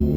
Welcome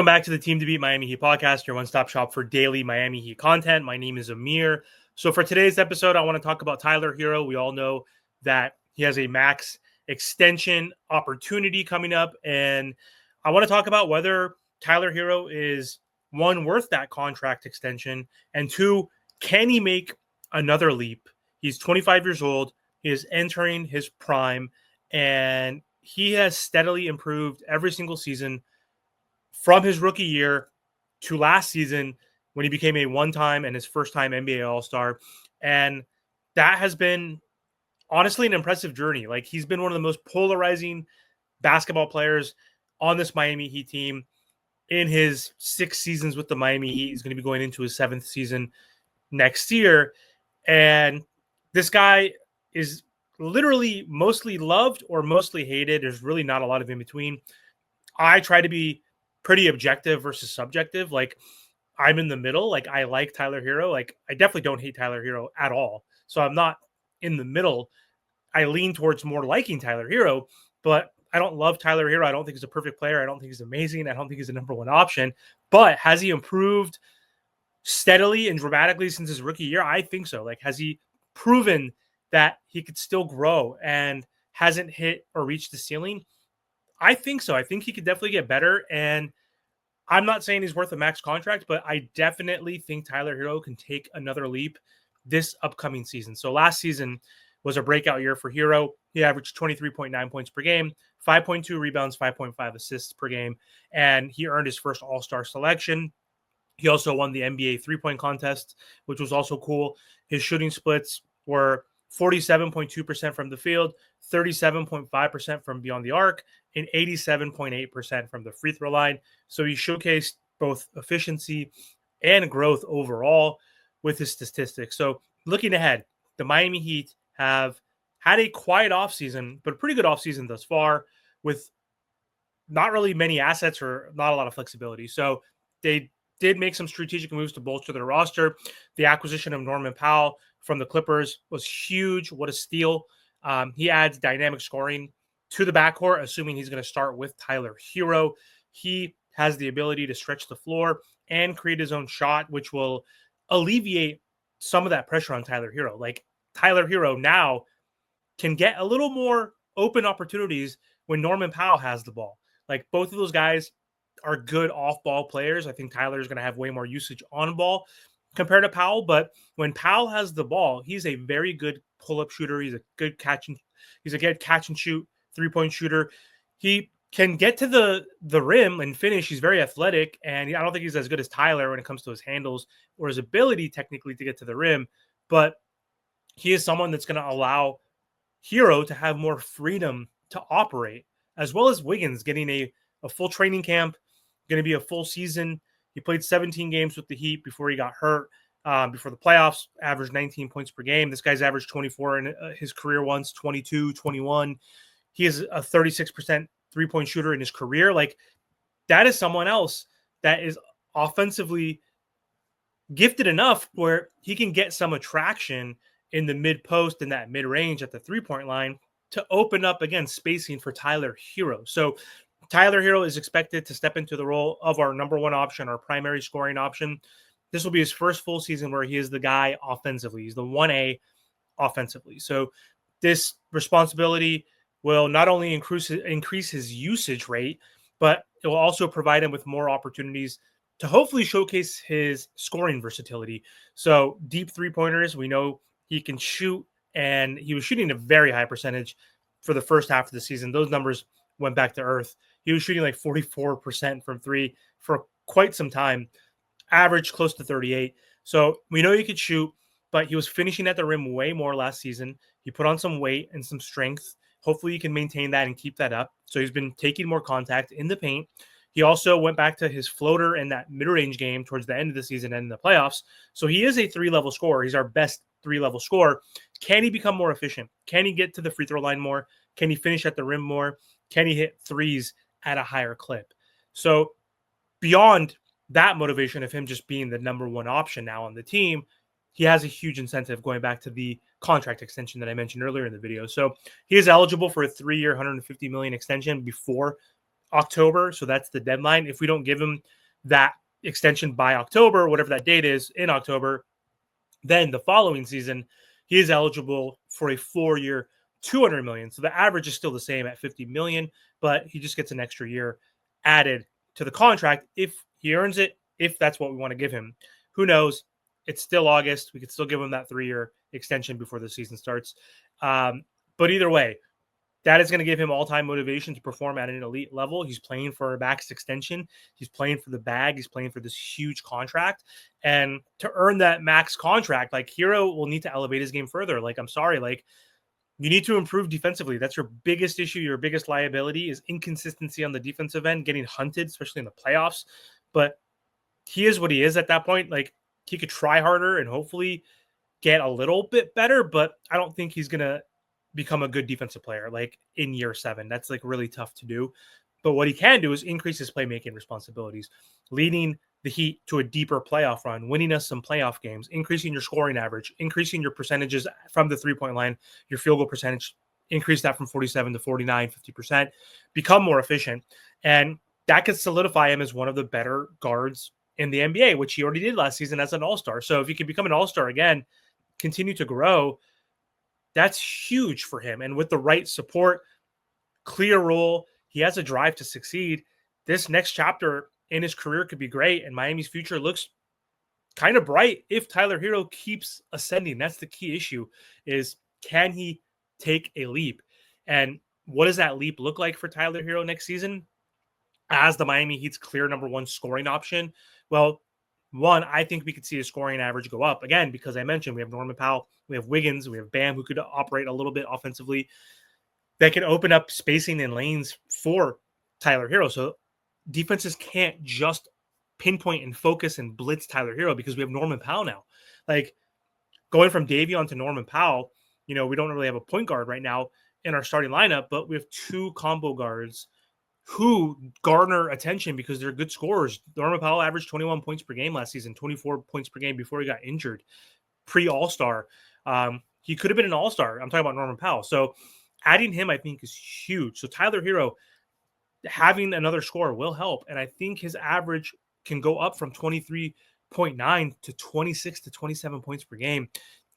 back to the Team to Beat Miami Heat podcast, your one-stop shop for daily Miami Heat content. My name is Amir. So for today's episode, I want to talk about Tyler Herro. We all know that he has a max extension opportunity coming up, and I want to talk about whether Tyler Herro is, one, worth that contract extension, and two, can he make another leap? He's 25 years old. He is entering his prime, and he has steadily improved every single season from his rookie year to last season when he became a one-time and his first-time NBA All-Star. And that has been honestly an impressive journey. Like, he's been one of the most polarizing basketball players on this Miami Heat team in his 6 seasons with the Miami Heat. He's going to be going into his 7th season next year. And this guy is literally mostly loved or mostly hated. There's really not a lot of in between. I try to be pretty objective versus subjective. Like, I'm in the middle. Like, I like Tyler Herro. Like, I definitely don't hate Tyler Herro at all. So I'm not in the middle. I lean towards more liking Tyler Herro, but I don't love Tyler Herro. I don't think he's a perfect player. I don't think he's amazing. I don't think he's the number one option. But has he improved steadily and dramatically since his rookie year? I think so. Like, has he proven that he could still grow and hasn't hit or reached the ceiling? I think so. I think he could definitely get better. And I'm not saying he's worth a max contract, but I definitely think Tyler Herro can take another leap this upcoming season. So last season was a breakout year for Herro. He averaged 23.9 points per game, 5.2 rebounds, 5.5 assists per game, and he earned his first All-Star selection. He also won the NBA three-point contest, which was also cool. His shooting splits were 47.2% from the field, 37.5% from beyond the arc, and 87.8% from the free throw line. So he showcased both efficiency and growth overall with his statistics. So looking ahead, the Miami Heat have had a quiet offseason, but a pretty good offseason thus far with not really many assets or not a lot of flexibility. So they did make some strategic moves to bolster their roster. The acquisition of Norman Powell from the Clippers was huge. What a steal. He adds dynamic scoring to the backcourt, assuming he's going to start with Tyler Herro. He has the ability to stretch the floor and create his own shot, which will alleviate some of that pressure on Tyler Herro. Like, Tyler Herro now can get a little more open opportunities when Norman Powell has the ball. Like, both of those guys are good off-ball players. I think Tyler is going to have way more usage on ball compared to Powell, but when Powell has the ball, he's a very good pull-up shooter. He's a good catch and shoot three-point shooter. He can get to the rim and finish. He's very athletic, and I don't think he's as good as Tyler when it comes to his handles or his ability technically to get to the rim, but he is someone that's going to allow Herro to have more freedom to operate, as well as Wiggins getting a full training camp, going to be a full season. He played 17 games with the Heat before he got hurt. Before the playoffs, averaged 19 points per game. This guy's averaged 24 in his career once, 22, 21. He is a 36% three-point shooter in his career. Like, that is someone else that is offensively gifted enough where he can get some attraction in the mid-post and that mid-range at the three-point line to open up, again, spacing for Tyler Herro. So Tyler Herro is expected to step into the role of our number one option, our primary scoring option. This will be his first full season where he is the guy offensively. He's the 1A offensively. So this responsibility will not only increase his usage rate, but it will also provide him with more opportunities to hopefully showcase his scoring versatility. So deep three-pointers, we know he can shoot, and he was shooting a very high percentage for the first half of the season. Those numbers went back to earth. He was shooting like 44% from three for quite some time, average close to 38. So we know he could shoot, but he was finishing at the rim way more last season. He put on some weight and some strength. Hopefully he can maintain that and keep that up. So he's been taking more contact in the paint. He also went back to his floater in that mid-range game towards the end of the season and in the playoffs. So he is a three-level scorer. He's our best three-level scorer. Can he become more efficient? Can he get to the free throw line more? Can he finish at the rim more? can he hit threes at a higher clip? So beyond that motivation of him just being the number one option now on the team, he has a huge incentive going back to the contract extension that I mentioned earlier in the video. So he is eligible for a 3-year, $150 million extension before October. So that's the deadline. If we don't give him that extension by October, whatever that date is in October, then the following season, he is eligible for a 4-year, $200 million. So the average is still the same at $50 million, but he just gets an extra year added to the contract if he earns it, if that's what we want to give him. Who knows? It's still August. We could still give him that 3-year extension before the season starts. But either way, that is going to give him all-time motivation to perform at an elite level. He's playing for a max extension. He's playing for the bag. He's playing for this huge contract. And to earn that max contract, like, Herro will need to elevate his game further. Like, I'm sorry, like, you need to improve defensively. That's your biggest issue. Your biggest liability is inconsistency on the defensive end, getting hunted, especially in the playoffs. But he is what he is at that point. Like, he could try harder and hopefully get a little bit better, but I don't think he's going to become a good defensive player like in year 7. That's like really tough to do. But what he can do is increase his playmaking responsibilities, leading the Heat to a deeper playoff run, winning us some playoff games, increasing your scoring average, increasing your percentages from the 3-point line, your field goal percentage, increase that from 47 to 49, 50%, become more efficient. And that could solidify him as one of the better guards in the NBA, which he already did last season as an all-star. So if he can become an all-star again, continue to grow, that's huge for him. And with the right support, clear role, he has a drive to succeed. This next chapter in his career could be great, and Miami's future looks kind of bright if Tyler Herro keeps ascending. That's the key issue, is can he take a leap? And what does that leap look like for Tyler Herro next season as the Miami Heat's clear number one scoring option? Well, one, I think we could see his scoring average go up again, because I mentioned we have Norman Powell, we have Wiggins, we have Bam, who could operate a little bit offensively. That can open up spacing and lanes for Tyler Herro. So defenses can't just pinpoint and focus and blitz Tyler Herro because we have Norman Powell now. Like, going from Davion to Norman Powell, we don't really have a point guard right now in our starting lineup, but we have 2 combo guards who garner attention because they're good scorers. Norman Powell averaged 21 points per game last season, 24 points per game before he got injured, pre-All-Star. He could have been an All-Star. I'm talking about Norman Powell. So adding him, I think, is huge. So Tyler Herro, having another scorer will help. And I think his average can go up from 23.9 to 26 to 27 points per game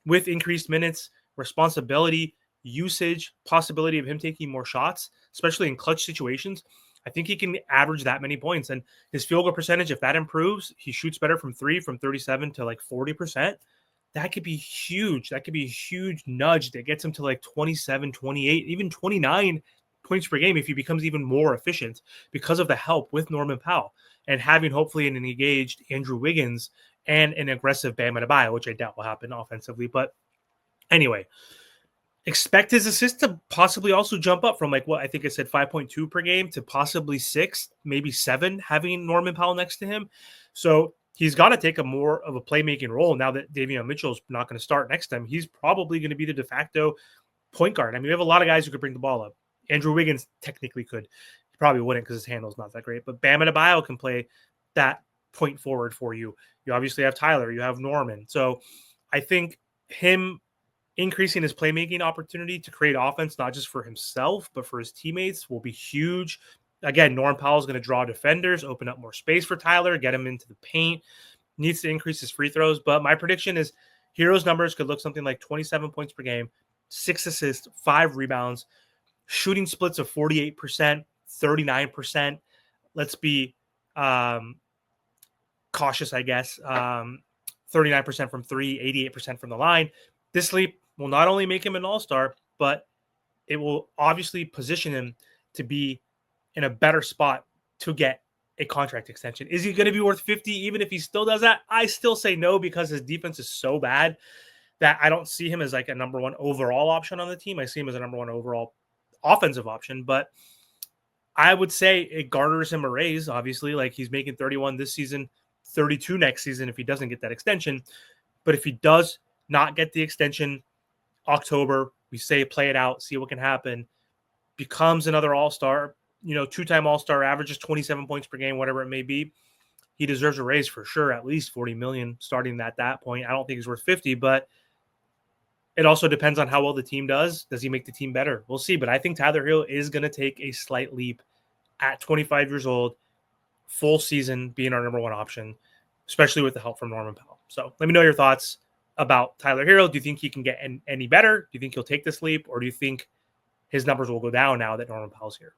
with increased minutes, responsibility, usage, possibility of him taking more shots, especially in clutch situations. I think he can average that many points. And his field goal percentage, if that improves, he shoots better from 3, from 37 to like 40%. That could be huge. That could be a huge nudge that gets him to like 27, 28, even 29 points per game if he becomes even more efficient because of the help with Norman Powell and having hopefully an engaged Andrew Wiggins and an aggressive Bam Adebayo, which I doubt will happen offensively. But anyway, expect his assists to possibly also jump up from like what I think I said 5.2 per game to possibly 6, maybe 7, having Norman Powell next to him. So he's got to take a more of a playmaking role now that Davion Mitchell's not going to start next to him. He's probably going to be the de facto point guard. I mean, we have a lot of guys who could bring the ball up. Andrew Wiggins technically could. He probably wouldn't because his handle's not that great. But Bam Adebayo can play that point forward for you. You obviously have Tyler. You have Norman. So I think him increasing his playmaking opportunity to create offense, not just for himself, but for his teammates, will be huge. Again, Norman Powell is going to draw defenders, open up more space for Tyler, get him into the paint, needs to increase his free throws. But my prediction is Herro's numbers could look something like 27 points per game, 6 assists, 5 rebounds, shooting splits of 48%, 39%. Let's be cautious, I guess. 39% from 3, 88% from the line. This leap will not only make him an all-star, but it will obviously position him to be in a better spot to get a contract extension. Is he going to be worth 50 even if he still does that? I still say no, because his defense is so bad that I don't see him as like a number 1 overall option on the team. I see him as a number 1 overall offensive option, but I would say it garners him a raise. Obviously, like, he's making 31 this season, 32 next season if he doesn't get that extension. But if he does not get the extension, October, we say play it out, see what can happen. becomes another all-star, 2-time all-star, averages 27 points per game, whatever it may be, he deserves a raise for sure, at least 40 million starting at that point. I don't think he's worth 50, but it also depends on how well the team does. Does he make the team better? We'll see. But I think Tyler Herro is going to take a slight leap at 25 years old, full season, being our number one option, especially with the help from Norman Powell. So let me know your thoughts about Tyler Herro. Do you think he can get any better? Do you think he'll take this leap? Or do you think his numbers will go down now that Norman Powell's here?